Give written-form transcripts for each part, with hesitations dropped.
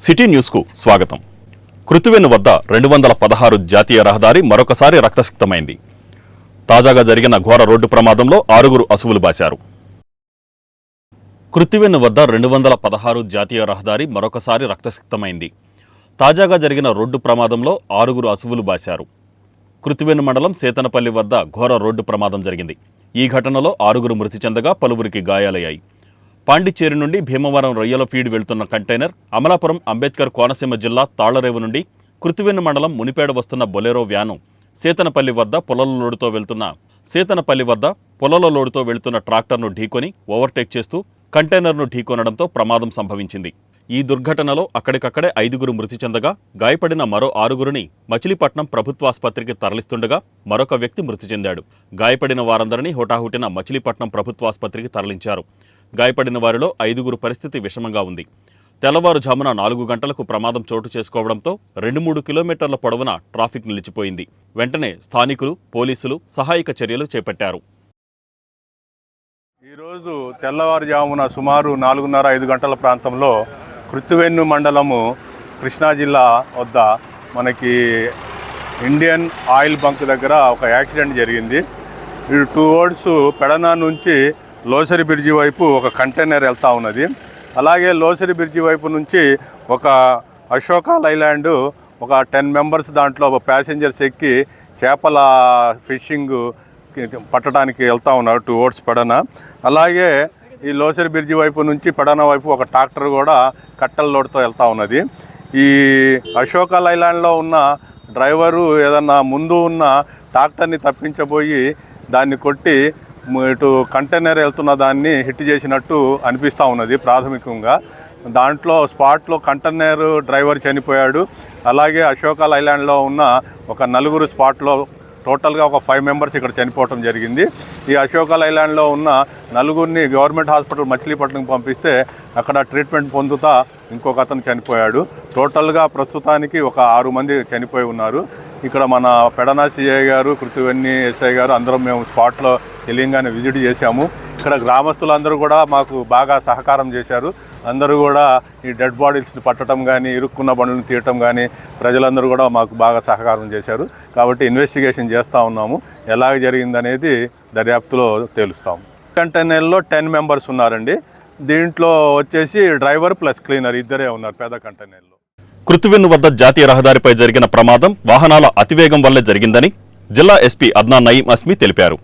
City న్యూస్కు స్వాగతం. కృత్తివెన్ను వద్ద 216 జాతీయ రహదారి మరొకసారి రక్తసిక్తమైంది. తాజాగా జరిగిన ఘోర రోడ్డు ప్రమాదంలో 6 అసువులు బాశారు. కృత్తివెన్ను వద్ద 216 జాతీయ రహదారి మరొకసారి రక్తసిక్తమైంది. తాజాగా జరిగిన రోడ్డు ప్రమాదంలో 6 అసువులు బాశారు. కృత్తివెన్ను మండలం సేతనపల్లి వద్ద ఘోర రోడ్డు ప్రమాదం జరిగింది. ఈ ఘటనలో 6 మృతి చెందగా పలువురికి గాయాలయ్యాయి. పాండిచ్చేరి నుండి భీమవరం రొయ్యల ఫీడ్ వెళ్తున్న కంటైనర్ అమలాపురం అంబేద్కర్ కోనసీమ జిల్లా తాళ్లరేవు నుండి కృత్తివెన్ను మండలం మునిపేడ వస్తున్న బొలెరో వ్యాను సేతనపల్లి వద్ద పొలాల లోడుతో వెళ్తున్న ట్రాక్టర్ను ఢీకొని ఓవర్టేక్ చేస్తూ కంటైనర్ను ఢీకొనడంతో ప్రమాదం సంభవించింది. ఈ దుర్ఘటనలో అక్కడికక్కడే 5 మృతి చెందగా గాయపడిన మరో 6 మచిలీపట్నం ప్రభుత్వాసుపత్రికి తరలిస్తుండగా మరొక వ్యక్తి మృతి చెందాడు. గాయపడిన వారందరినీ హుటాహుటిన మచిలీపట్నం ప్రభుత్వాసుపత్రికి తరలించారు. గాయపడిన వారిలో 5 పరిస్థితి విషమంగా ఉంది. తెల్లవారుజామున 4 గంటలకు ప్రమాదం చోటు చేసుకోవడంతో 2-3 కిలోమీటర్ల పొడవున ట్రాఫిక్ నిలిచిపోయింది. వెంటనే స్థానికులు, పోలీసులు సహాయక చర్యలు చేపట్టారు. ఈరోజు తెల్లవారుజామున సుమారు 4:30-5 గంటల ప్రాంతంలో కృత్తివెన్ను మండలము కృష్ణా జిల్లా వద్ద మనకి ఇండియన్ ఆయిల్ బంక్ దగ్గర ఒక యాక్సిడెంట్ జరిగింది. ఇటు టువర్డ్స్ పెడన నుంచి లోసరి బ్రిడ్జి వైపు ఒక కంటైనర్ వెళ్తూ ఉన్నది. అలాగే లోసరి బ్రిడ్జి వైపు నుంచి ఒక అశోక లైలాండ్ ఒక 10 మెంబర్స్ దాంట్లో ప్యాసింజర్స్ ఎక్కి చేపల ఫిషింగ్ పట్టడానికి వెళ్తూ ఉన్నారు టువర్డ్స్ పెడన. అలాగే ఈ లోసరి బ్రిడ్జి వైపు నుంచి పెడన వైపు ఒక ట్రాక్టర్ కూడా కట్టెల లోడ్తో వెళ్తూ ఉన్నది. ఈ అశోక లైలాండ్లో ఉన్న డ్రైవరు ఏదన్నా ముందు ఉన్న ట్రాక్టర్ని తప్పించబోయి దాన్ని కొట్టి ఇటు కంటైనర్ వెళ్తున్న దాన్ని హిట్ చేసినట్టు అనిపిస్తూ ఉన్నది ప్రాథమికంగా. దాంట్లో స్పాట్లో కంటైనర్ డ్రైవర్ చనిపోయాడు. అలాగే అశోక లైలాండ్లో ఉన్న ఒక 4 స్పాట్లో టోటల్గా ఒక 5 మెంబర్స్ ఇక్కడ చనిపోవడం జరిగింది. ఈ అశోక లైలాండ్లో ఉన్న 4 గవర్నమెంట్ హాస్పిటల్ మచిలీపట్నంకి పంపిస్తే అక్కడ ట్రీట్మెంట్ పొందుతా ఇంకొక అతను చనిపోయాడు. టోటల్గా ప్రస్తుతానికి ఒక 6 మంది చనిపోయి ఉన్నారు. ఇక్కడ మన పెడన సిఐ గారు, కృత్తివెన్ని ఎస్ఐ గారు అందరం మేము స్పాట్లో తెలియంగానే విజిట్ చేశాము. ఇక్కడ గ్రామస్తులందరూ కూడా మాకు బాగా సహకారం చేశారు. అందరూ కూడా ఈ డెడ్ బాడీస్ని పట్టడం కానీ, ఇరుక్కున్న బండ్లను తీయటం కానీ ప్రజలందరూ కూడా మాకు బాగా సహకారం చేశారు. కాబట్టి ఇన్వెస్టిగేషన్ చేస్తూ ఉన్నాము. ఎలాగ జరిగిందనేది దర్యాప్తులో తేలుస్తాము. కంటైనర్లో 10 మెంబర్స్ ఉన్నారండి. దీంట్లో వచ్చేసి డ్రైవర్ ప్లస్ క్లీనర్ ఇద్దరే ఉన్నారు పెద్ద కంటైనర్లో. కృత్తివెన్ను వద్ద జాతీయ రహదారిపై జరిగిన ప్రమాదం వాహనాల అతివేగం వల్లే జరిగిందని జిల్లా ఎస్పీ అద్నాన్ నయీం అస్మి తెలిపారు.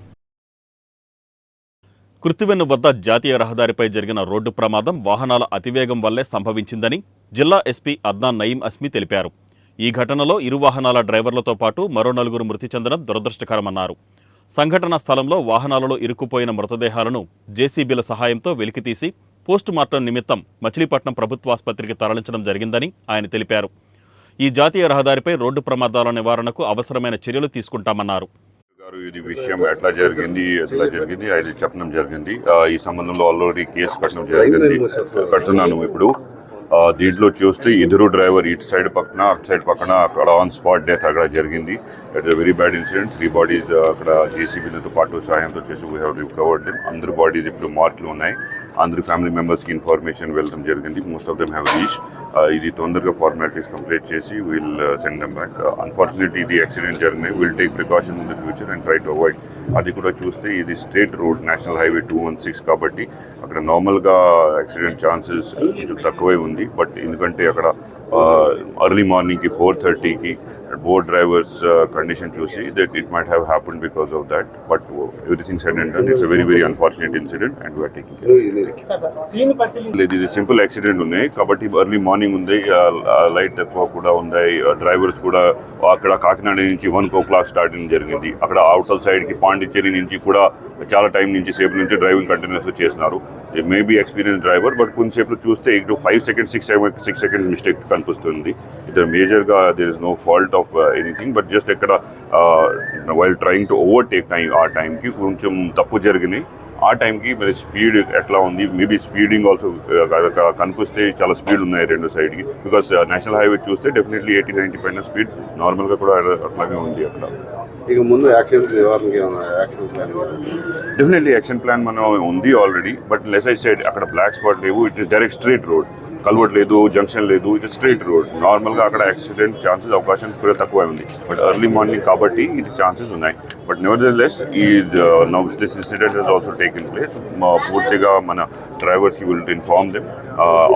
కృత్తివెన్ను వద్ద జాతీయ రహదారిపై జరిగిన రోడ్డు ప్రమాదం వాహనాల అతివేగం వల్లే సంభవించిందని జిల్లా ఎస్పీ అద్నాన్ నయీం అస్మి తెలిపారు. ఈ ఘటనలో 2 వాహనాల డ్రైవర్లతో పాటు మరో 4 మృతి చెందడం దురదృష్టకరమన్నారు. సంఘటనా స్థలంలో వాహనాలలో ఇరుక్కుపోయిన మృతదేహాలను జేసీబీల సహాయంతో వెలికితీసి పోస్టు మార్టం నిమిత్తం మచిలీపట్నం ప్రభుత్వాసుపత్రికి తరలించడం జరిగిందని ఆయన తెలిపారు. ఈ జాతీయ రహదారిపై రోడ్డు ప్రమాదాల నివారణకు అవసరమైన చర్యలు తీసుకుంటామన్నారు. ఇది విషయం ఎట్లా జరిగింది అది చెప్పడం జరిగింది. ఈ సంబంధంలో ఆల్రెడీ కేసు కడుతున్నాను. ఇప్పుడు దీంట్లో చూస్తే ఇద్దరు డ్రైవర్ ఇటు సైడ్ పక్కన అటు సైడ్ పక్కన అక్కడ ఆన్ స్పాట్ డెత్ అక్కడ జరిగింది. It's a very bad incident. 3 bodies అక్కడ జేసీబీలతో పాటు సాయంతో చేసి వీ హ్యావ్ రికవర్డ్ దెమ్. అందరు బాడీస్ ఇప్పుడు మార్క్లు ఉన్నాయి. అందరు ఫ్యామిలీ మెంబర్స్కి ఇన్ఫర్మేషన్ వెళ్ళడం జరిగింది. Most of them have reach. ఇది తొందరగా ఫార్మాలిటీస్ కంప్లీట్ చేసి will send them back. Unfortunately ఇది యాక్సిడెంట్ జరిగినాయి. Will take precaution in the future and try to avoid. అది కూడా చూస్తే ఇది స్టేట్ రోడ్, నేషనల్ హైవే 216 కాబట్టి అక్కడ నార్మల్గా యాక్సిడెంట్ ఛాన్సెస్ కొంచెం తక్కువే ఉంది. బట్ ఎందుకంటే అక్కడ ఎర్లీ మార్నింగ్కి 4:30కి బోట్ డ్రైవర్స్ కండిషన్ చూసి that it might have happened because of that. But everything said and done. It's a very unfortunate incident and we're taking care. ఇది సింపుల్ యాక్సిడెంట్ ఉన్నాయి కాబట్టి ఎర్లీ మార్నింగ్ ఉంది, light ఎక్కువ కూడా ఉన్నాయి. డ్రైవర్స్ కూడా అక్కడ కాకినాడ నుంచి 1 o'clock స్టార్టింగ్ జరిగింది. అక్కడ అవుటర్ సైడ్కి పాండిచ్చేరి నుంచి కూడా చాలా టైం నుంచి సేపు నుంచి డ్రైవింగ్ కంటిన్యూస్ చేస్తున్నారు. మేబీ ఎక్స్పీరియన్స్ డ్రైవర్, బట్ కొంతసేపు చూస్తే 5 seconds 6 seconds మిస్టేక్ కనిపిస్తుంది. ఇది మేజర్గా there is no fault of anything, but just ఎక్కడ వైల్ ట్రయింగ్ టు ఓవర్టేక్ ఆ టైంకి కొంచెం తప్పు జరిగినాయి. ఆ టైంకి మరి స్పీడ్ ఎట్లా ఉంది, మేబీ స్పీడింగ్ ఆల్సో కనిపిస్తే చాలా స్పీడ్ ఉన్నాయి 2 సైడ్కి. బికాస్ నేషనల్ హైవే చూస్తే డెఫినెట్లీ 80-90 పైన స్పీడ్ నార్మల్గా కూడా అట్లాగే ఉంది అక్కడ. ఇక ముందు డెఫినెట్లీ యాక్షన్ ప్లాన్ మనం ఉంది already. But less I side అక్కడ బ్లాక్ స్పాట్ లేవు. It is direct straight road. Culvert లేదు, జంక్షన్ లేదు, ఇది స్ట్రైట్ రోడ్. నార్మల్గా అక్కడ యాక్సిడెంట్ ఛాన్సెస్ అవకాశం కూడా తక్కువ ఉంది. బట్ ఎర్లీ మార్నింగ్ కాబట్టి ఇది ఛాన్సెస్ ఉన్నాయి. బట్ నెవర్దెలెస్ ఈ this incident has also taken place. పూర్తిగా మన డ్రైవర్స్ విల్ ఇన్ఫార్మ్ దెమ్.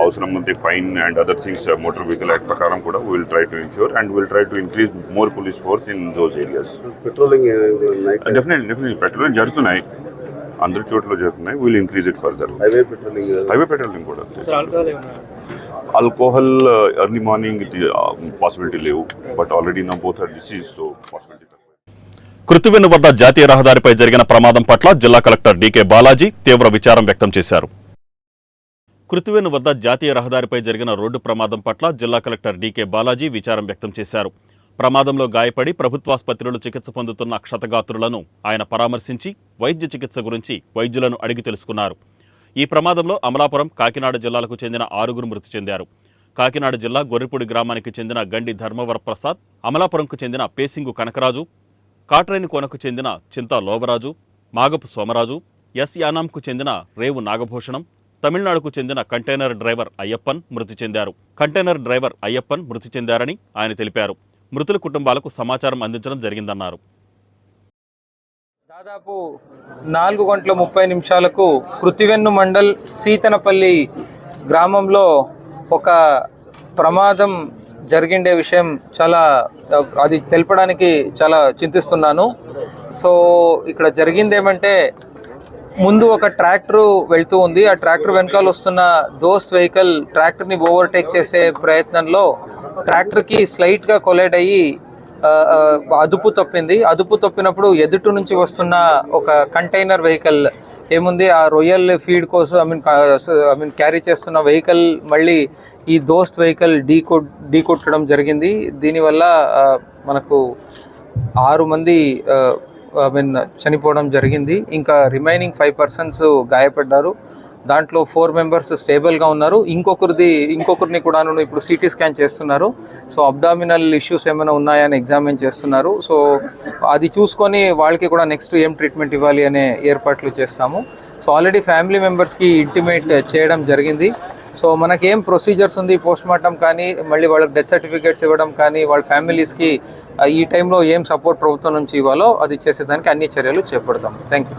అవసరం ఉంటే fine and other things Motor Vehicle Act ప్రకారం కూడా will try to ensure and will try to increase more police force in those areas. Definitely patrolling జరుగుతున్నాయి, అందరి చోట్ల జరుగుతున్నాయి. Will increase it further. Highway patrolling కూడా. Alcohol early morning possibility లేవు, but already నా both are deceased, so possibility. Kruthivennu వద్ద జాతీయ రహదారిపై జరిగిన ప్రమాదం పట్ల జిల్లా కలెక్టర్ డీకే బాలాజీ తీవ్ర విచారం వ్యక్తం చేశారు. కృత్తివెన్ను వద్ద జాతీయ రహదారిపై జరిగిన రోడ్డు ప్రమాదం పట్ల జిల్లా కలెక్టర్ డీకే బాలాజీ విచారం వ్యక్తం చేశారు. ప్రమాదంలో గాయపడి ప్రభుత్వాసుపత్రిలో చికిత్స పొందుతున్న క్షతగాత్రులను ఆయన పరామర్శించి వైద్య చికిత్స గురించి వైద్యులను అడిగి తెలుసుకున్నారు. ఈ ప్రమాదంలో అమలాపురం, కాకినాడ జిల్లాలకు చెందిన 6 మృతి చెందారు. కాకినాడ జిల్లా గొర్రెపూడి గ్రామానికి చెందిన గండి ధర్మవర ప్రసాద్, అమలాపురంకు చెందిన పేసింగు కనకరాజు, కాట్రేనికోనకు చెందిన చింతా లోబరాజు, మాగపు సోమరాజు, ఎస్ యానాంకు చెందిన రేవు నాగభూషణం, తమిళనాడుకు చెందిన కంటైనర్ డ్రైవర్ అయ్యప్పన్ మృతి చెందారు. కంటైనర్ డ్రైవర్ అయ్యప్పన్ మృతి చెందారని ఆయన తెలిపారు. మృతుల కుటుంబాలకు సమాచారం అందించడం జరిగిందన్నారు. దాదాపు 4:30 కృత్తివెన్ను మండల్ సీతనపల్లి గ్రామంలో ఒక ప్రమాదం జరిగిండే విషయం అది తెలపడానికి చాలా చింతిస్తున్నాను. సో ఇక్కడ జరిగింది ఏమంటే, ముందు ఒక ట్రాక్టర్ వెళ్తూ ఉంది. ఆ ట్రాక్టర్ వెనకాల వస్తున్న దోస్త్ వెహికల్ ట్రాక్టర్ని ఓవర్టేక్ చేసే ప్రయత్నంలో ట్రాక్టర్కి స్లైట్గా కొలైడ్ అయ్యి అదుపు తప్పింది. అదుపు తప్పినప్పుడు ఎదుటి నుంచి వస్తున్న ఒక కంటైనర్ వెహికల్ ఏముంది, ఆ రొయ్యల్ ఫీడ్ కోసం ఐ మీన్ క్యారీ చేస్తున్న వెహికల్ మళ్ళీ ఈ దోస్త్ వెహికల్ ఢీకొట్టడం జరిగింది. దీనివల్ల మనకు 6 మంది చనిపోవడం జరిగింది. ఇంకా రిమైనింగ్ 5 persons గాయపడ్డారు. దాంట్లో 4 members స్టేబుల్గా ఉన్నారు. ఇంకొకరిని కూడా ఇప్పుడు సిటీ స్కాన్ చేస్తున్నారు. సో అబ్డామినల్ ఇష్యూస్ ఏమైనా ఉన్నాయని ఎగ్జామిన్ చేస్తున్నారు. సో అది చూసుకొని వాళ్ళకి కూడా నెక్స్ట్ ఏం ట్రీట్మెంట్ ఇవ్వాలి అనే ఏర్పాట్లు చేస్తాము. సో ఆల్రెడీ ఫ్యామిలీ మెంబర్స్కి ఇంటిమేట్ చేయడం జరిగింది. సో మనకేం ప్రొసీజర్స్ ఉంది, పోస్ట్మార్టం కానీ మళ్ళీ వాళ్ళకి డెత్ సర్టిఫికేట్స్ ఇవ్వడం కానీ వాళ్ళ ఫ్యామిలీస్కి ఈ టైంలో ఏం సపోర్ట్ ప్రభుత్వం నుంచి ఇవ్వాలో అది చేసేదానికి అన్ని చర్యలు చేపడతాం. Thank you.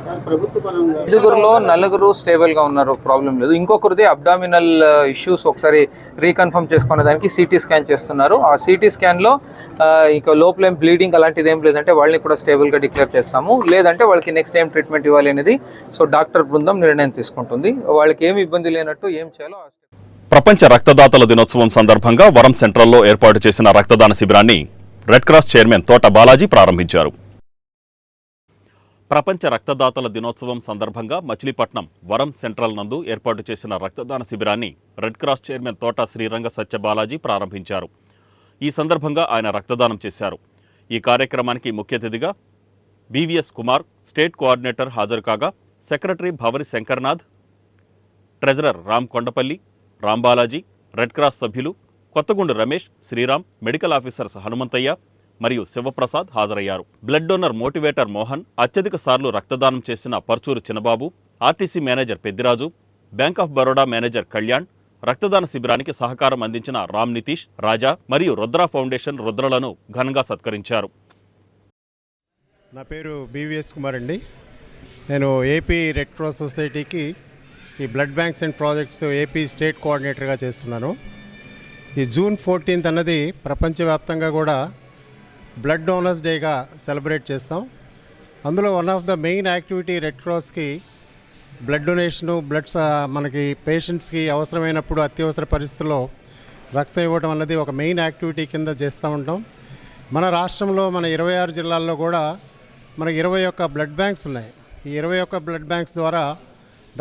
5గురిలో 4 స్టేబుల్గా ఉన్నారు, ప్రాబ్లం లేదు. ఇంకొకరిది అబ్డామినల్ ఇష్యూస్ ఒకసారి రీకన్ఫర్మ్ చేసుకునే దానికి సిటీ స్కాన్ చేస్తున్నారు. ఆ సిటీ స్కాన్లో ఇంకా లోపల ఏం బ్లీడింగ్ అలాంటిది ఏం లేదంటే వాళ్ళని కూడా స్టేబుల్గా డిక్లేర్ చేస్తాము. లేదంటే వాళ్ళకి నెక్స్ట్ ఏం ట్రీట్మెంట్ ఇవ్వాలి అనేది సో డాక్టర్ బృందం నిర్ణయం తీసుకుంటుంది. వాళ్ళకి ఏమి ఇబ్బంది లేనట్టు ఏం చేయాలో. ప్రపంచ రక్తదాతల దినోత్సవం సందర్భంగా వరం సెంట్రల్లో ఏర్పాటు చేసిన రక్తదాన శిబిరాన్ని రెడ్ క్రాస్ చైర్మన్ తోట బాలాజీ ప్రారంభించారు. ప్రపంచ రక్తదాతల దినోత్సవం సందర్భంగా మచిలీపట్నం వరం సెంట్రల్ నందు ఏర్పాటు చేసిన రక్తదాన శిబిరాన్ని రెడ్ క్రాస్ చైర్మన్ తోట శ్రీరంగ సత్య బాలాజీ ప్రారంభించారు. ఈ సందర్భంగా ఆయన రక్తదానం చేశారు. ఈ కార్యక్రమానికి ముఖ్య అతిథిగా బీవీఎస్ కుమార్ స్టేట్ కోఆర్డినేటర్ హాజరు కాగా, secretary Bhavari Shankarnath, treasurer Ram Kondapalli, Rambalaji, red cross సభ్యులు కొత్తగూండు రమేష్, శ్రీరామ్, మెడికల్ ఆఫీసర్స్ హనుమంతయ్య మరియు శివప్రసాద్ హాజరయ్యారు. బ్లడ్ డోనర్ మోటివేటర్ మోహన్, అత్యధిక సార్లు రక్తదానం చేసిన Parchuru Chinnababu, RTC manager Peddiraju, bank of Baroda manager Kalyan, రక్తదాన శిబిరానికి సహకారం అందించిన రామ్ నితీష్, రాజా మరియు రుద్ర ఫౌండేషన్ రుద్రలను ఘనంగా సత్కరించారు. నా పేరు బీవీఎస్ కుమార్ అండి. నేను ఏపీ రెడ్ క్రాస్ సొసైటీకి ఈ blood banks and projects AP state కోఆర్డినేటర్గా చేస్తున్నాను. ఈ జూన్ 14th అన్నది ప్రపంచవ్యాప్తంగా కూడా బ్లడ్ డోనర్స్ డేగా సెలబ్రేట్ చేస్తాం. అందులో one of the main activity red క్రాస్కి బ్లడ్ డొనేషను, మనకి పేషెంట్స్కి అవసరమైనప్పుడు అత్యవసర పరిస్థితుల్లో రక్తం ఇవ్వడం అన్నది ఒక మెయిన్ యాక్టివిటీ కింద చేస్తూ ఉంటాం. మన రాష్ట్రంలో మన 26 జిల్లాల్లో కూడా మనకి 21 బ్లడ్ బ్యాంక్స్ ఉన్నాయి. ఈ 21 బ్లడ్ బ్యాంక్స్ ద్వారా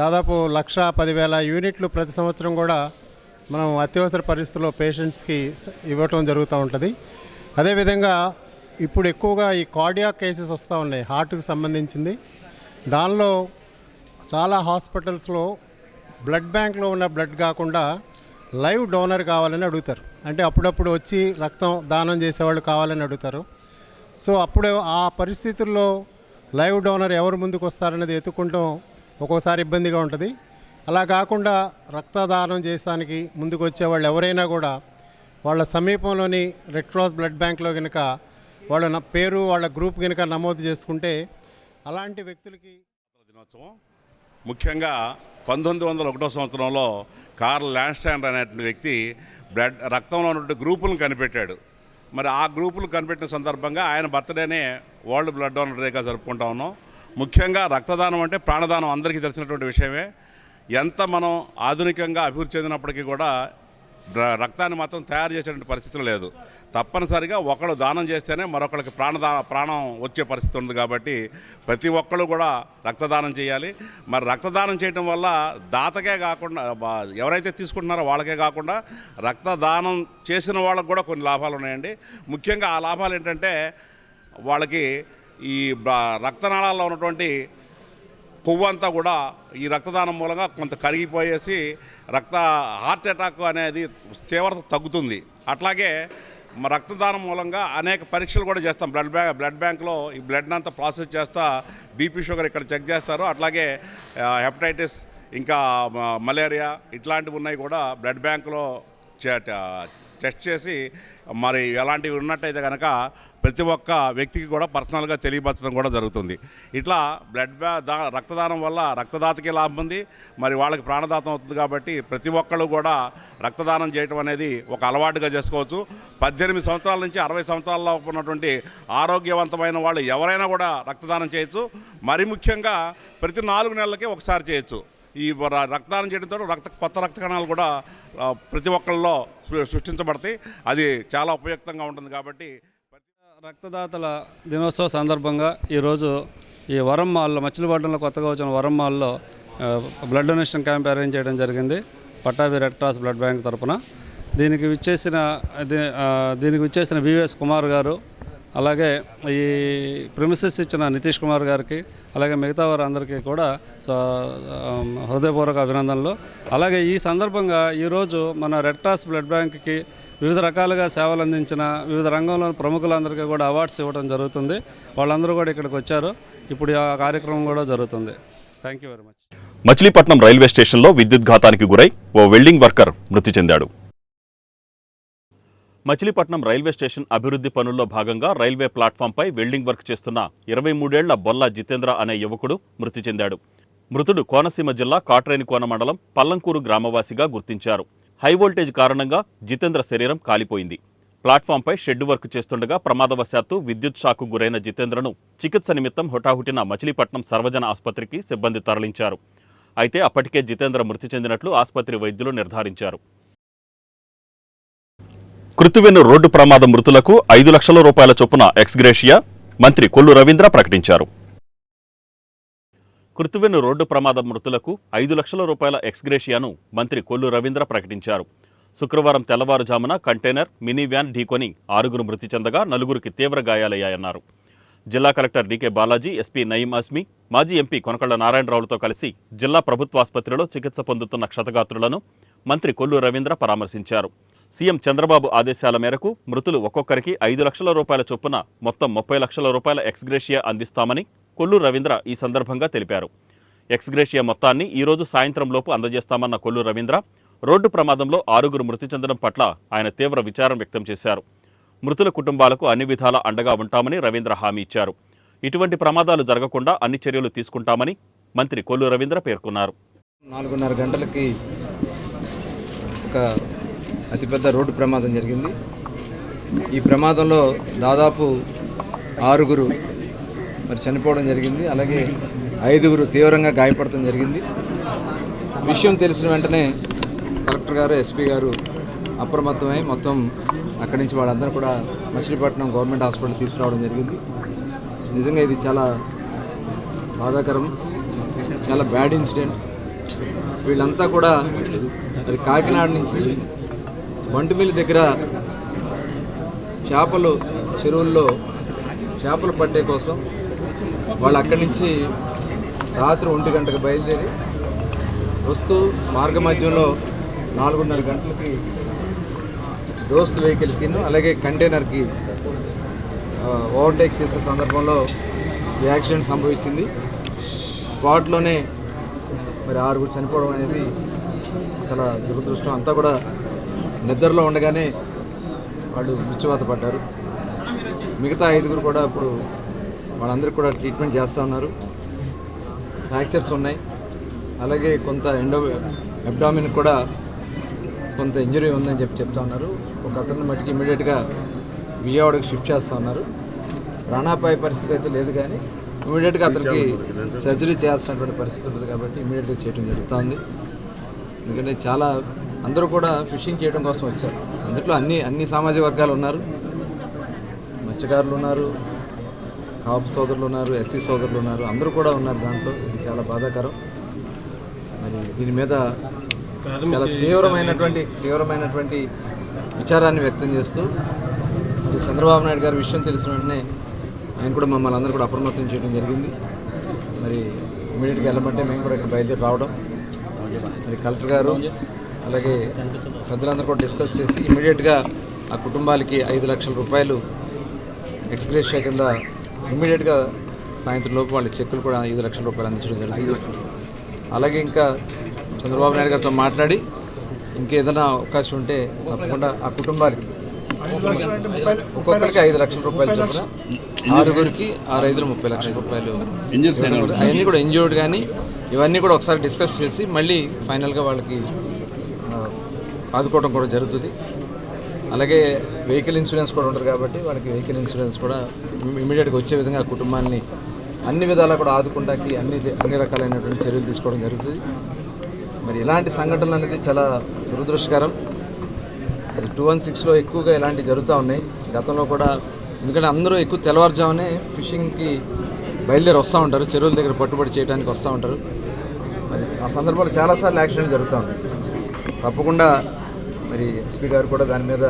దాదాపు 1,10,000 యూనిట్లు ప్రతి సంవత్సరం కూడా మనం అత్యవసర పరిస్థితుల్లో పేషెంట్స్కి ఇవ్వటం జరుగుతూ ఉంటుంది. అదేవిధంగా ఇప్పుడు ఎక్కువగా ఈ కార్డియాక్ కేసెస్ వస్తూ ఉన్నాయి, హార్ట్కి సంబంధించింది. దానిలో చాలా హాస్పిటల్స్లో బ్లడ్ బ్యాంక్లో ఉన్న బ్లడ్ కాకుండా లైవ్ డోనర్ కావాలని అడుగుతారు. అంటే అప్పుడప్పుడు వచ్చి రక్తం దానం చేసేవాళ్ళు కావాలని అడుగుతారు. సో అప్పుడు ఆ పరిస్థితుల్లో లైవ్ డోనర్ ఎవరు ముందుకు వస్తారనేది ఎత్తుకుంటాం ఒక్కోసారి ఇబ్బందిగా ఉంటుంది. అలా కాకుండా రక్తదానం చేయడానికి ముందుకు వచ్చే వాళ్ళు ఎవరైనా కూడా వాళ్ళ సమీపంలోని రెడ్ క్రాస్ బ్లడ్ బ్యాంక్లో కనుక వాళ్ళ పేరు వాళ్ళ గ్రూప్ కనుక నమోదు చేసుకుంటే అలాంటి వ్యక్తులకి దినోత్సవం ముఖ్యంగా 1901 సంవత్సరంలో కార్ల్ ల్యాండ్స్టైనర్ అనే వ్యక్తి రక్తంలో ఉన్నటువంటి గ్రూపులను కనిపెట్టాడు. మరి ఆ గ్రూపులు కనిపెట్టిన సందర్భంగా ఆయన బర్త్డేనే వరల్డ్ బ్లడ్ డోనర్ డేగా జరుపుకుంటా ఉన్నాం. ముఖ్యంగా రక్తదానం అంటే ప్రాణదానం అందరికీ తెలిసినటువంటి విషయమే. ఎంత మనం ఆధునికంగా అభివృద్ధి చెందినప్పటికీ కూడా రక్తాన్ని మాత్రం తయారు చేసేటువంటి పరిస్థితి లేదు. తప్పనిసరిగా ఒకళ్ళు దానం చేస్తేనే మరొకరికి ప్రాణం వచ్చే పరిస్థితి ఉంది. కాబట్టి ప్రతి ఒక్కళ్ళు కూడా రక్తదానం చేయాలి. మరి రక్తదానం చేయటం వల్ల దాతకే కాకుండా ఎవరైతే తీసుకుంటున్నారో వాళ్ళకే కాకుండా రక్తదానం చేసిన వాళ్ళకు కూడా కొన్ని లాభాలు ఉన్నాయండి. ముఖ్యంగా ఆ లాభాలు ఏంటంటే వాళ్ళకి ఈ రక్తనాళాల్లో ఉన్నటువంటి కొవ్వు అంతా కూడా ఈ రక్తదానం మూలంగా కొంత కరిగిపోయేసి హార్ట్ అటాక్ అనేది తీవ్రత తగ్గుతుంది. అట్లాగే రక్తదానం మూలంగా అనేక పరీక్షలు కూడా చేస్తాం. బ్లడ్ బ్యాంక్లో ఈ బ్లడ్ అంతా ప్రాసెస్ చేస్తా బీపీ షుగర్ ఇక్కడ చెక్ చేస్తారు. అట్లాగే హెపటైటిస్ ఇంకా మలేరియా ఇట్లాంటివి ఉన్నాయి కూడా బ్లడ్ బ్యాంకులో టెస్ట్ చేసి మరి ఎలాంటివి ఉన్నట్టయితే కనుక ప్రతి ఒక్క వ్యక్తికి కూడా పర్సనల్గా తెలియపరచడం కూడా జరుగుతుంది. ఇట్లా రక్తదానం వల్ల రక్తదాతకి లాభం ఉంది, మరి వాళ్ళకి ప్రాణదాతం అవుతుంది. కాబట్టి ప్రతి ఒక్కళ్ళు కూడా రక్తదానం చేయడం అనేది ఒక అలవాటుగా చేసుకోవచ్చు. 18 సంవత్సరాల నుంచి 60 సంవత్సరాల్లో ఉన్నటువంటి ఆరోగ్యవంతమైన వాళ్ళు ఎవరైనా కూడా రక్తదానం చేయొచ్చు. మరి ముఖ్యంగా ప్రతి 4 నెలలకే ఒకసారి చేయొచ్చు. ఈ రక్తదానం చేయడంతో కొత్త రక్త కణాలు కూడా ప్రతి ఒక్కళ్ళలో సృష్టించబడతాయి. అది చాలా ఉపయుక్తంగా ఉంటుంది. కాబట్టి రక్తదాతల దినోత్సవ సందర్భంగా ఈరోజు ఈ వరం మాల్లో మచిలీపట్నంలో కొత్తగా వచ్చిన వరం మాల్లో బ్లడ్ డొనేషన్ క్యాంప్ అరేంజ్ చేయడం జరిగింది Pattabhi red cross blood bank తరఫున. దీనికి విచ్చేసిన వివిఎస్ కుమార్ గారు, అలాగే ఈ ప్రిమిసెస్ ఇచ్చిన నితీష్ కుమార్ గారికి, అలాగే మిగతా వారందరికీ కూడా హృదయపూర్వక అభినందనలు. అలాగే ఈ సందర్భంగా ఈరోజు మన రెడ్ క్రాస్ బ్లడ్ బ్యాంక్కి వివిధ రకాలుగా సేవలు అందించిన వివిధ రంగంలో ప్రముఖులందరికీ కూడా అవార్డ్స్ ఇవ్వడం జరుగుతుంది. వాళ్ళందరూ కూడా ఇక్కడికి వచ్చారు. ఇప్పుడు ఆ కార్యక్రమం కూడా జరుగుతుంది. Thank you very much. Machilipatnam railway స్టేషన్లో విద్యుద్ఘాతానికి గురై ఓ వెల్డింగ్ వర్కర్ మృతి చెందాడు. మచిలీపట్నం రైల్వే స్టేషన్ అభివృద్ధి పనుల్లో భాగంగా రైల్వే ప్లాట్ఫామ్పై వెల్డింగ్ వర్క్ చేస్తున్న 23 ఏళ్ల బొల్లా జితేంద్ర అనే యువకుడు మృతి చెందాడు. మృతుడు కోనసీమ జిల్లా కాట్రేనికోన మండలం పల్లంకూరు గ్రామవాసిగా గుర్తించారు. హైవోల్టేజ్ కారణంగా జితేంద్ర శరీరం కాలిపోయింది. ప్లాట్ఫామ్పై షెడ్ వర్క్ చేస్తుండగా ప్రమాదవశాత్తు విద్యుత్ షాకు గురైన జితేంద్రను చికిత్స నిమిత్తం హుటాహుటిన మచిలీపట్నం సర్వజన ఆసుపత్రికి సిబ్బంది తరలించారు. అయితే అప్పటికే జితేంద్ర మృతి చెందినట్లు ఆసుపత్రి వైద్యులు నిర్ధారించారు. కృత్తివెన్ను రోడ్డు ప్రమాద మృతులకు 5 లక్షల రూపాయల చొప్పున ఎక్స్గ్రేషియా మంత్రి కొల్లు రవీంద్ర ప్రకటించారు. కృత్తివెన్ను రోడ్డు ప్రమాద మృతులకు 5 లక్షల రూపాయల ఎక్స్గ్రేషియాను మంత్రి కొల్లు రవీంద్ర ప్రకటించారు. శుక్రవారం తెల్లవారుజామున కంటైనర్ మినీ వ్యాన్ ఢీకొని 6 మృతి చెందగా 4 తీవ్ర గాయాలయ్యాయన్నారు. జిల్లా collector DK Balaji, SP Nayeem Asmi, మాజీ ఎంపీ కొనకళ్ల నారాయణరావులతో కలిసి జిల్లా ప్రభుత్వాసుపత్రిలో చికిత్స పొందుతున్న క్షతగాత్రులను మంత్రి కొల్లు రవీంద్ర పరామర్శించారు. సీఎం చంద్రబాబు ఆదేశాల మేరకు మృతులు ఒక్కొక్కరికి 5 లక్షల రూపాయల చొప్పున మొత్తం 30 లక్షల రూపాయల ఎక్స్గ్రేషియా అందిస్తామని కొల్లు రవీంద్ర ఈ సందర్భంగా తెలిపారు. ఎక్స్గ్రేషియా మొత్తాన్ని ఈరోజు సాయంత్రంలోపు అందజేస్తామన్న కొల్లు రవీంద్ర రోడ్డు ప్రమాదంలో 6 మృతి చెందడం పట్ల ఆయన తీవ్ర విచారం వ్యక్తం చేశారు. మృతుల కుటుంబాలకు అన్ని విధాల అండగా ఉంటామని రవీంద్ర హామీ ఇచ్చారు. ఇటువంటి ప్రమాదాలు జరగకుండా అన్ని చర్యలు తీసుకుంటామని మంత్రి కొల్లు రవీంద్ర పేర్కొన్నారు. 4:30 గంటలకి ఒక అతిపెద్ద రోడ్డు ప్రమాదం జరిగింది. ఈ ప్రమాదంలో దాదాపు 6 మరి చనిపోవడం జరిగింది. అలాగే 5 తీవ్రంగా గాయపడటం జరిగింది. విషయం తెలిసిన వెంటనే కలెక్టర్ గారు, ఎస్పీ గారు అప్రమత్తమై మొత్తం అక్కడి నుంచి వాళ్ళందరూ కూడా మచిలీపట్నం గవర్నమెంట్ హాస్పిటల్ తీసుకురావడం జరిగింది. నిజంగా ఇది చాలా బాధాకరం, చాలా బ్యాడ్ ఇన్సిడెంట్. వీళ్ళంతా కూడా మరి కాకినాడ నుంచి బంటిమిల్లి దగ్గర చెరువుల్లో చేపలు పట్టే కోసం వాళ్ళు అక్కడి నుంచి రాత్రి 1 గంటకు బయలుదేరి వస్తూ మార్గ మధ్యంలో 4:30 గంటలకి దోస్త్ వెహికల్కి అలాగే కంటైనర్కి ఓవర్టేక్ చేసే సందర్భంలో ఈ యాక్సిడెంట్ సంభవించింది. స్పాట్లోనే మరి 6 చనిపోవడం అనేది చాలా దురదృష్టం. అంతా కూడా నిద్రలో ఉండగానే వాళ్ళు మృత్యువాత పడ్డారు. మిగతా 5 కూడా ఇప్పుడు వాళ్ళందరికీ కూడా ట్రీట్మెంట్ చేస్తూ ఉన్నారు. ఫ్రాక్చర్స్ ఉన్నాయి. అలాగే కొంత అబ్డామిన్ కూడా కొంత ఇంజరీ ఉందని చెప్తా ఉన్నారు. ఒక అతన్ని మట్టికి ఇమీడియట్గా విజయవాడకి షిఫ్ట్ చేస్తూ ఉన్నారు. ప్రాణాపాయ పరిస్థితి అయితే లేదు, కానీ ఇమీడియట్గా అతనికి సర్జరీ చేయాల్సినటువంటి పరిస్థితి ఉంటుంది కాబట్టి ఇమీడియట్గా చేయడం జరుగుతుంది. ఎందుకంటే చాలా అందరూ కూడా ఫిషింగ్ చేయడం కోసం వచ్చారు. అందులో అన్ని సామాజిక వర్గాలు ఉన్నారు. మత్స్యకారులు ఉన్నారు, కాపు సోదరులు ఉన్నారు, ఎస్సీ సోదరులు ఉన్నారు, అందరూ కూడా ఉన్నారు దాంట్లో. ఇది చాలా బాధాకరం. మరి దీని మీద చాలా తీవ్రమైనటువంటి విచారాన్ని వ్యక్తం చేస్తూ చంద్రబాబు నాయుడు గారి విషయం తెలిసిన వెంటనే ఆయన కూడా మమ్మల్ని అందరూ కూడా అప్రమత్తం చేయడం జరిగింది. మరి ఇమీడియట్గా వెళ్ళమంటే మేము కూడా ఇక్కడ బయలుదేరి రావడం, మరి కలెక్టర్ గారు అలాగే పెద్దలందరూ కూడా డిస్కస్ చేసి ఇమీడియట్గా ఆ కుటుంబాలకి 5 లక్షల రూపాయలు ఎక్స్గ్రేషియా కింద ఇమీడియట్గా సాయంత్రం లోపు వాళ్ళ చెక్కులు కూడా 5 లక్షల రూపాయలు అందించడం జరిగింది. అలాగే ఇంకా చంద్రబాబు నాయుడు గారితో మాట్లాడి ఇంకేదైనా అవకాశం ఉంటే తప్పకుండా ఆ కుటుంబాలకి ఒక్కొక్కరికి 5 లక్షల రూపాయలు చొప్పున 6గురికి 6×5 30 లక్షల రూపాయలు. అవన్నీ కూడా ఇంజూర్డ్ కానీ ఇవన్నీ కూడా ఒకసారి డిస్కస్ చేసి మళ్ళీ ఫైనల్గా వాళ్ళకి ఆదుకోవడం కూడా జరుగుతుంది. అలాగే వెహికల్ ఇన్సూరెన్స్ కూడా ఉంటుంది కాబట్టి వాళ్ళకి వెహికల్ ఇన్సూరెన్స్ కూడా ఇమీడియట్గా వచ్చే విధంగా ఆ కుటుంబాన్ని అన్ని విధాలా కూడా ఆదుకుంటానికి అన్ని రకాలైనటువంటి చర్యలు తీసుకోవడం జరుగుతుంది. మరి ఇలాంటి సంఘటనలు అనేది చాలా దురదృష్టకరం. 216లో ఎక్కువగా ఇలాంటివి జరుగుతూ ఉన్నాయి. గతంలో కూడా ఎందుకంటే అందరూ ఎక్కువ తెల్లవారుజామునే ఫిషింగ్కి బయలుదేరి వస్తూ ఉంటారు, చెరువుల దగ్గర పట్టుబడి చేయడానికి వస్తూ ఉంటారు. మరి ఆ సందర్భంలో చాలాసార్లు యాక్సిడెంట్ జరుగుతూ ఉన్నాయి. తప్పకుండా మరి ఎస్పీ గారు కూడా దాని మీద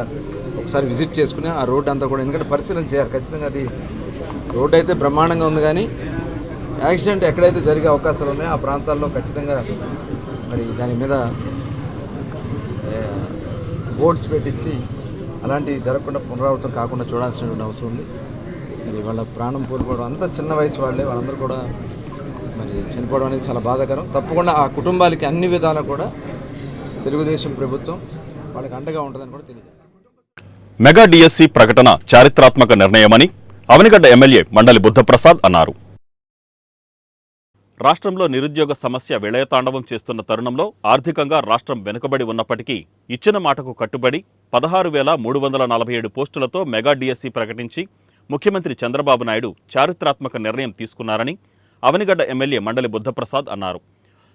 ఒకసారి విజిట్ చేసుకుని ఆ రోడ్డు అంతా కూడా ఎందుకంటే పరిశీలన చేయాలి ఖచ్చితంగా. అది రోడ్డు అయితే బ్రహ్మాండంగా ఉంది, కానీ యాక్సిడెంట్ ఎక్కడైతే జరిగే అవకాశాలు ఉన్నాయో ఆ ప్రాంతాల్లో ఖచ్చితంగా మరి దాని మీద బోర్డ్స్ పెట్టించి అలాంటివి జరగకుండా పునరావృతం కాకుండా చూడాల్సినటువంటి అవసరం ఉంది. మరి వాళ్ళ ప్రాణం కోల్పోవడం అంతా చిన్న వయసు వాళ్ళే, వాళ్ళందరూ కూడా మరి చనిపోవడం అనేది చాలా బాధాకరం. తప్పకుండా ఆ కుటుంబాలకి అన్ని విధాలా కూడా తెలుగుదేశం ప్రభుత్వం వాళ్ళకి అండగా ఉంటుందని కూడా తెలియజేస్తారు. మెగా డిఎస్సి ప్రకటన చారిత్రాత్మక నిర్ణయమని అవనిగడ్డ ఎమ్మెల్యే మండలి బుద్ధప్రసాద్ అన్నారు. రాష్ట్రంలో నిరుద్యోగ సమస్య విలయతాండవం చేస్తున్న తరుణంలో ఆర్థికంగా రాష్ట్రం వెనుకబడి ఉన్నప్పటికీ ఇచ్చిన మాటకు కట్టుబడి 16,347 పోస్టులతో మెగా డిఎస్సి ప్రకటించి ముఖ్యమంత్రి చంద్రబాబు నాయుడు చారిత్రాత్మక నిర్ణయం తీసుకున్నారని అవనిగడ్డ ఎమ్మెల్యే మండలి బుద్ధప్రసాద్ అన్నారు.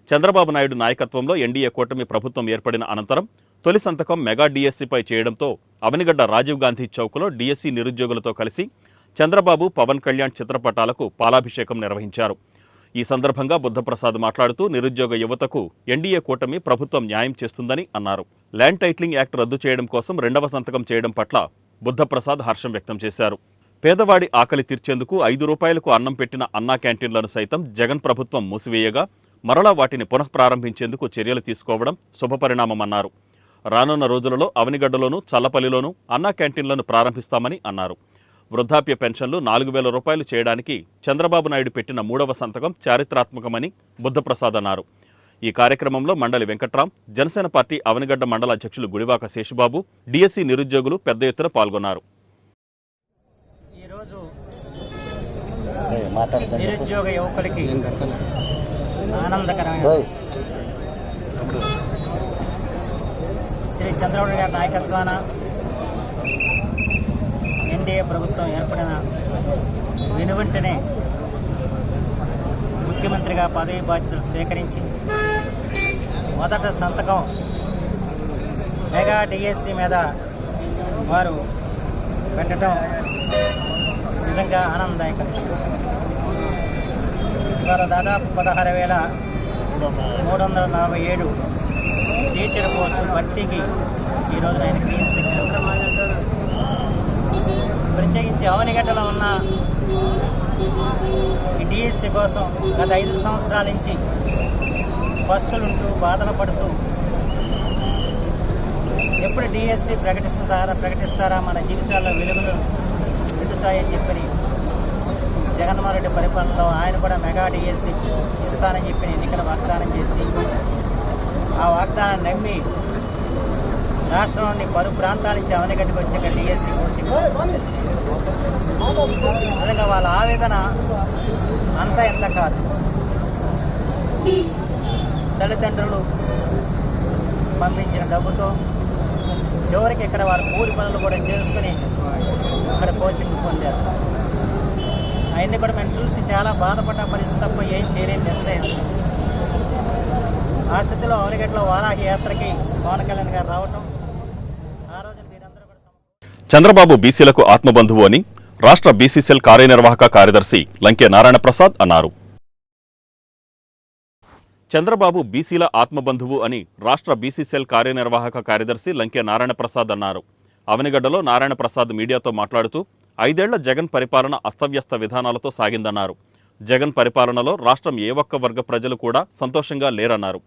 చంద్రబాబు నాయుడు నాయకత్వంలో ఎన్డీఏ కూటమి ప్రభుత్వం ఏర్పడిన అనంతరం తొలి సంతకం మెగా డిఎస్సిపై చేయడంతో అవనిగడ్డ రాజీవ్ గాంధీ చౌక్లో డిఎస్సి నిరుద్యోగులతో కలిసి చంద్రబాబు, పవన్ కళ్యాణ్ చిత్రపటాలకు పాలాభిషేకం నిర్వహించారు. ఈ సందర్భంగా బుద్ధప్రసాద్ మాట్లాడుతూ నిరుద్యోగ యువతకు ఎన్డీఏ కూటమి ప్రభుత్వం న్యాయం చేస్తుందని అన్నారు. ల్యాండ్ టైటిలింగ్ యాక్ట్ రద్దు చేయడం కోసం 2వ సంతకం చేయడం పట్ల బుద్ధప్రసాద్ హర్షం వ్యక్తం చేశారు. పేదవాడి ఆకలి తీర్చేందుకు 5 రూపాయలకు అన్నం పెట్టిన అన్నా క్యాంటీన్లను సైతం జగన్ ప్రభుత్వం మూసివేయగా మరలా వాటిని పునఃప్రారంభించేందుకు చర్యలు తీసుకోవడం శుభపరిణామమన్నారు. రానున్న రోజులలో అవనిగడ్డలోనూ చల్లపల్లిలోనూ అన్నా క్యాంటీన్లను ప్రారంభిస్తామని అన్నారు. వృద్ధాప్య పెన్షన్లు 4,000 రూపాయలు చేయడానికి చంద్రబాబు నాయుడు పెట్టిన 3వ సంతకం చారిత్రాత్మకమని బుద్ధప్రసాద్ అన్నారు. ఈ కార్యక్రమంలో మండలి వెంకట్రాం, జనసేన పార్టీ అవనిగడ్డ మండల అధ్యక్షులు గుడివాక శేషుబాబు, డిఎస్సి నిరుద్యోగులు పెద్ద ఎత్తున పాల్గొన్నారు. ఈరోజు నిరుద్యోగ యువకులకి ఆనందకరమైన శ్రీ చంద్రబాబు గారి నాయకత్వాన ఎన్డీఏ ప్రభుత్వం ఏర్పడిన వెనువెంటనే ముఖ్యమంత్రిగా పదవి బాధ్యతలు స్వీకరించి మొదట సంతకం మెగా డిఎస్సి మీద వారు పెట్టడం నిజంగా ఆనందదాయక విషయం. ఇవాళ దాదాపు 16,347 టీచర్ కోర్సు భర్తీకి ఈరోజు ఆయన డిఎస్సి ప్రత్యేకించి అవనిగడ్డలో ఉన్న ఈ డిఎస్సి కోసం గత 5 సంవత్సరాల నుంచి పస్తులుంటూ బాధలు పడుతూ ఎప్పుడు డిఎస్సి ప్రకటిస్తారా మన జీవితాల్లో వెలుగులు నిండుతాయని చెప్పని జగన్మోహన్ రెడ్డి పరిపాలనలో ఆయన కూడా మెగా డిఎస్సి ఇస్తానని చెప్పి ఎన్నికల వాగ్దానం చేసి ఆ వాగ్దానాన్ని నమ్మి రాష్ట్రంలోని పలు ప్రాంతాల నుంచి అవనిగడ్డకు వచ్చే డిఎస్సి కోచింగ్ అలాగే వాళ్ళ ఆవేదన అంతా ఎంత కాదు. తల్లిదండ్రులు పంపించిన డబ్బుతో చివరికి ఇక్కడ వారు కూలి పనులు కూడా చేసుకుని ఇక్కడ కోచింగ్ పొందారు. అవన్నీ కూడా మేము చూసి చాలా బాధపడ్డ పరిస్థితి తప్ప ఏం చేయలేని నిశ్చయిస్తాం. ఆ స్థితిలో అవనిగడ్డలో వారాహి యాత్రకి పవన్ కళ్యాణ్ గారు రావటం ఆ రోజు మీరందరూ కూడా చంద్రబాబు బీసీలకు ఆత్మబంధువు అని రాష్ట్ర బీసీసీఎల్ కార్యనిర్వాహక కార్యదర్శి లంకే నారాయణ ప్రసాద్ అన్నారు. చంద్రబాబు బీసీల ఆత్మబంధువు అని రాష్ట్ర బీసీసీఎల్ కార్యనిర్వాహక కార్యదర్శి లంకే నారాయణ ప్రసాద్ అన్నారు. అవనిగడ్డలో నారాయణ ప్రసాద్ మీడియాతో మాట్లాడుతూ 5 ఏళ్ల జగన్ పరిపాలన అస్తవ్యస్త విధానాలతో సాగిందన్నారు. జగన్ పరిపాలనలో రాష్ట్రం ఏ ఒక్క వర్గ ప్రజలు కూడా సంతోషంగా లేరన్నారు.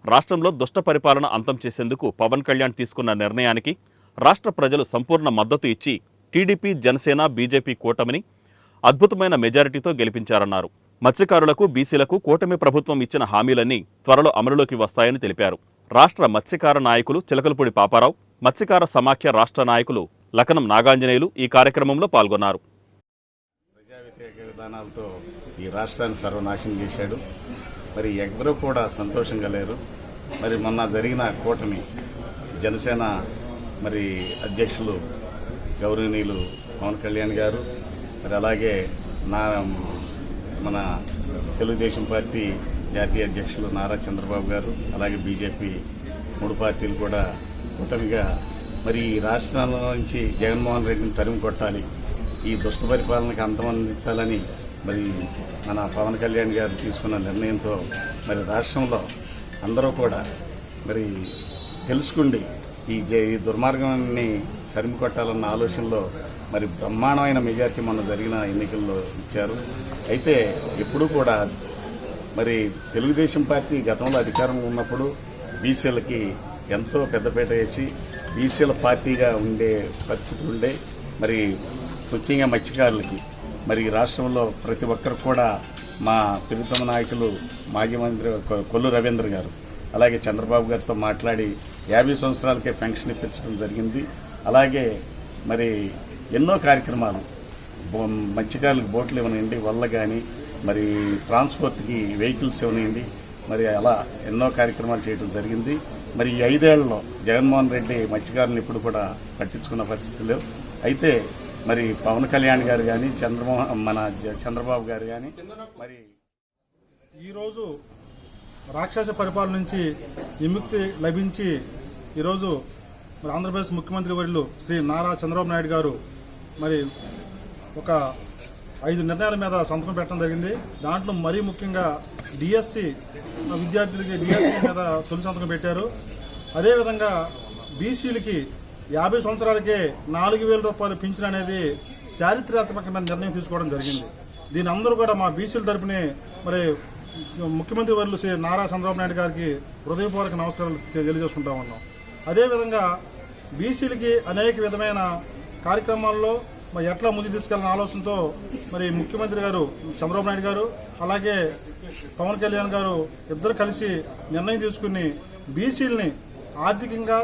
రాష్ట్రంలో దుష్ట పరిపాలన అంతం చేసేందుకు పవన్ కళ్యాణ్ తీసుకున్న నిర్ణయానికి రాష్ట్ర ప్రజలు సంపూర్ణ మద్దతు ఇచ్చి టీడీపీ, జనసేన, బీజేపీ కూటమిని అద్భుతమైన మెజారిటీతో గెలిపించారన్నారు. మత్స్యకారులకు, బీసీలకు కూటమి ప్రభుత్వం ఇచ్చిన హామీలన్నీ త్వరలో అమలులోకి వస్తాయని తెలిపారు. రాష్ట్ర మత్స్యకార నాయకులు చిలకలపూడి పాపారావు, మత్స్యకార సమాఖ్య రాష్ట్ర నాయకులు లకనం నాగాంజనేయులు ఈ కార్యక్రమంలో పాల్గొన్నారు. ప్రజా వ్యతిరేక విధానాలతో ఈ రాష్ట్రాన్ని సర్వనాశనం చేశాడు. మరి ఎవరూ కూడా సంతోషంగా లేరు. మరి మొన్న జరిగిన కూటమి జనసేన మరి అధ్యక్షులు గౌరవనీయులు పవన్ కళ్యాణ్ గారు, మరి అలాగే మన తెలుగుదేశం పార్టీ జాతీయ అధ్యక్షులు నారా చంద్రబాబు గారు, అలాగే బీజేపీ 3 పార్టీలు కూడా కూటమిగా మరి ఈ రాష్ట్రాల నుంచి జగన్మోహన్ రెడ్డిని తరిమి కొట్టాలి, ఈ దుష్ట పరిపాలనకి అంతమందించాలని మరి మన పవన్ కళ్యాణ్ గారు తీసుకున్న నిర్ణయంతో మరి రాష్ట్రంలో అందరూ కూడా మరి తెలుసుకుండి ఈ దుర్మార్గాన్ని తరిమి కొట్టాలన్న ఆలోచనలో మరి బ్రహ్మాండమైన మెజార్టీ మొన్న జరిగిన ఎన్నికల్లో ఇచ్చారు. అయితే ఎప్పుడూ కూడా మరి తెలుగుదేశం పార్టీ గతంలో అధికారంలో ఉన్నప్పుడు బీసీలకి ఎంతో పెద్దపీట వేసి బీసీల పార్టీగా ఉండే పరిస్థితులు ఉండే. మరి ముఖ్యంగా మత్స్యకారులకి మరి రాష్ట్రంలో ప్రతి ఒక్కరు కూడా మా ప్రియతమ నాయకులు మాజీ మంత్రి కొల్లు రవీంద్ర గారు అలాగే చంద్రబాబు గారితో మాట్లాడి 50 సంవత్సరాలకే పెన్షన్ ఇప్పించడం జరిగింది. అలాగే మరి ఎన్నో కార్యక్రమాలు మత్స్యకారులకు బోట్లు ఇవ్వనివ్వండి, వల్ల కానీ మరి ట్రాన్స్పోర్ట్కి వెహికల్స్ ఇవ్వనివ్వండి, మరి అలా ఎన్నో కార్యక్రమాలు చేయడం జరిగింది. మరి ఈ 5 ఏళ్లలో జగన్మోహన్ రెడ్డి మత్స్యకారులను ఇప్పుడు కూడా పట్టించుకున్న పరిస్థితులు. అయితే మరి పవన్ కళ్యాణ్ గారు కానీ చంద్రబాబు గారు కానీ మరి ఈరోజు రాక్షస పరిపాలన నుంచి విముక్తి లభించి ఈరోజు మరి ఆంధ్రప్రదేశ్ ముఖ్యమంత్రి వర్యులు శ్రీ నారా చంద్రబాబు నాయుడు గారు మరి ఒక 5 నిర్ణయాల మీద సంతకం పెట్టడం జరిగింది. దాంట్లో మరీ ముఖ్యంగా డిఎస్సి విద్యార్థులకి డిఎస్సి మీద తొలి సంతకం పెట్టారు. అదేవిధంగా బీసీలకి 50 సంవత్సరాలకే 4,000 రూపాయలు పింఛన్ అనేది చారిత్రాత్మకమైన నిర్ణయం తీసుకోవడం జరిగింది. దీని అందరూ కూడా మా బీసీల తరపునే మరి ముఖ్యమంత్రి వర్యులు శ్రీ నారా చంద్రబాబు నాయుడు గారికి హృదయపూర్వక నమస్కారాలు తెలియజేసుకుంటా ఉన్నాం. అదేవిధంగా బీసీలకి అనేక విధమైన కార్యక్రమాల్లో మరి ఎట్లా ముందు తీసుకెళ్లిన ఆలోచనతో మరి ముఖ్యమంత్రి గారు చంద్రబాబు నాయుడు గారు అలాగే పవన్ కళ్యాణ్ గారు ఇద్దరు కలిసి నిర్ణయం తీసుకుని బీసీలని ఆర్థికంగా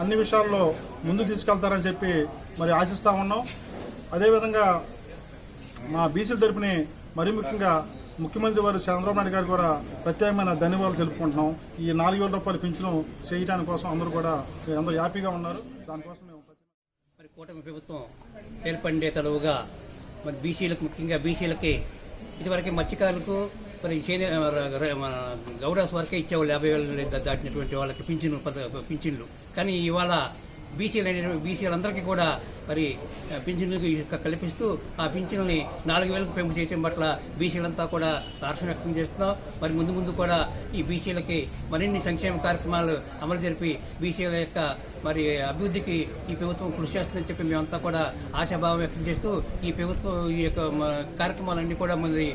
అన్ని విషయాల్లో ముందు తీసుకెళ్తారని చెప్పి మరి ఆశిస్తూ ఉన్నాం. అదేవిధంగా మా బీసీల తరపుని మరీ ముఖ్యంగా ముఖ్యమంత్రి వారు చంద్రబాబు నాయుడు గారు కూడా ప్రత్యేకమైన ధన్యవాదాలు తెలుపుకుంటున్నాం. ఈ 4,000 రూపాయలు పింఛను చేయడానికి కోసం అందరూ కూడా అందరూ హ్యాపీగా ఉన్నారు. దానికోసం మేము మరి కూటమి ప్రభుత్వం ఏర్పడే తడవుగా మరి బీసీలకు ముఖ్యంగా బీసీలకి ఇదివరకు మత్స్యకారులకు మరి మన గౌడాస్ వరకే ఇచ్చేవాళ్ళు 50,000 దాటినటువంటి వాళ్ళకి పింఛన్లు. కానీ ఇవాళ బీసీలందరికీ కూడా మరి పింఛన్లు కల్పిస్తూ ఆ పింఛన్లని 4,000కు పెంపు చేయడం పట్ల బీసీలంతా కూడా హర్షం వ్యక్తం చేస్తున్నాం. మరి ముందు కూడా ఈ బీసీలకి మరిన్ని సంక్షేమ కార్యక్రమాలు అమలు జరిపి బీసీల యొక్క మరి అభివృద్ధికి ఈ ప్రభుత్వం కృషి చేస్తుందని చెప్పి మేమంతా కూడా ఆశాభావం వ్యక్తం చేస్తూ ఈ ప్రభుత్వం ఈ యొక్క కార్యక్రమాలన్నీ కూడా మరి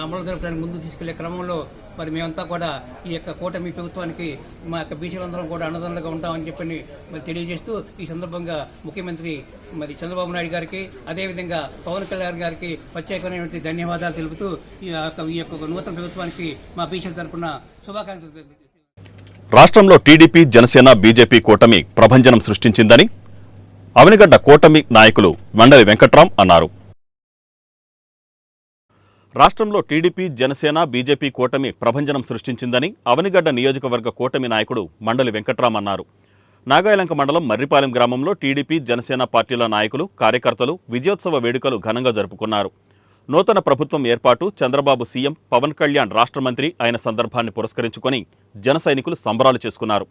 అమలు జరపడానికి ముందు తీసుకెళ్లే క్రమంలో మరి మేమంతా కూడా ఈ యొక్క కూటమి ప్రభుత్వానికి మా యొక్క బీసీలందరం కూడా అన్నదండగా ఉంటామని చెప్పని మరి తెలియజేస్తూ ఈ సందర్భంగా ముఖ్యమంత్రి మరి చంద్రబాబు నాయుడు గారికి, అదేవిధంగా పవన్ కళ్యాణ్ గారికి ప్రత్యేకమైనటువంటి ధన్యవాదాలు తెలుపుతూ ఈ యొక్క నూతన ప్రభుత్వానికి మా బీసీల తరఫున శుభాకాంక్షలు. రాష్ట్రంలో టీడీపీ, జనసేన, బీజేపీ కూటమి ప్రభంజనం సృష్టించిందని అవనిగడ్డ కూటమి నాయకులు మండలి వెంకట్రాం అన్నారు. రాష్ట్రంలో టీడీపీ, జనసేన, బీజేపీ కూటమి ప్రభంజనం సృష్టించిందని అవనిగడ్డ నియోజకవర్గ కూటమి నాయకుడు మండలి వెంకట్రాం అన్నారు. నాగాయలంక మండలం మర్రిపాలెం గ్రామంలో టీడీపీ, జనసేన పార్టీల నాయకులు, కార్యకర్తలు విజయోత్సవ వేడుకలు ఘనంగా జరుపుకున్నారు. నూతన ప్రభుత్వం ఏర్పాటు, చంద్రబాబు సీఎం, పవన్ కళ్యాణ్ రాష్ట్ర మంత్రి అయిన సందర్భాన్ని పురస్కరించుకొని జన సైనికులు సంబరాలు చేసుకున్నారు.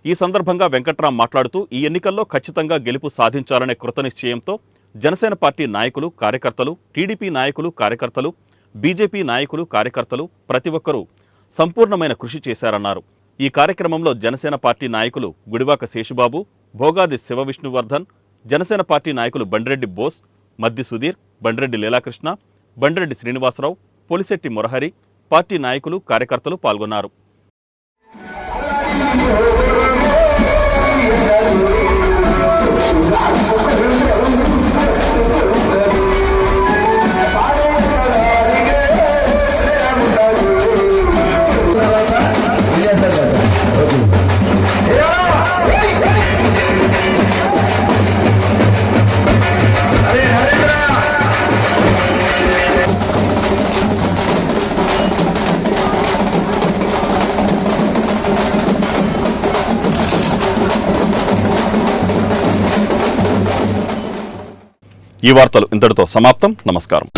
ఈ సందర్భంగా వెంకట్రాం మాట్లాడుతూ ఈ ఎన్నికల్లో ఖచ్చితంగా గెలుపు సాధించాలనే కృతనిశ్చయంతో జనసేన పార్టీ నాయకులు, కార్యకర్తలు, టీడీపీ నాయకులు, కార్యకర్తలు, బీజేపీ నాయకులు, కార్యకర్తలు ప్రతి ఒక్కరూ సంపూర్ణమైన కృషి చేశారన్నారు. ఈ కార్యక్రమంలో జనసేన పార్టీ నాయకులు గుడివాక శేషుబాబు, భోగాది శివవిష్ణువర్ధన్, జనసేన పార్టీ నాయకులు బండిరెడ్డి బోస్, మద్ది సుధీర్, బండిరెడ్డి లీలాకృష్ణ, బండిరెడ్డి శ్రీనివాసరావు, పొలిశెట్టి మురహరి, పార్టీ నాయకులు, కార్యకర్తలు పాల్గొన్నారు. ఈ వార్తలు ఇంతటితో సమాప్తం. నమస్కారం.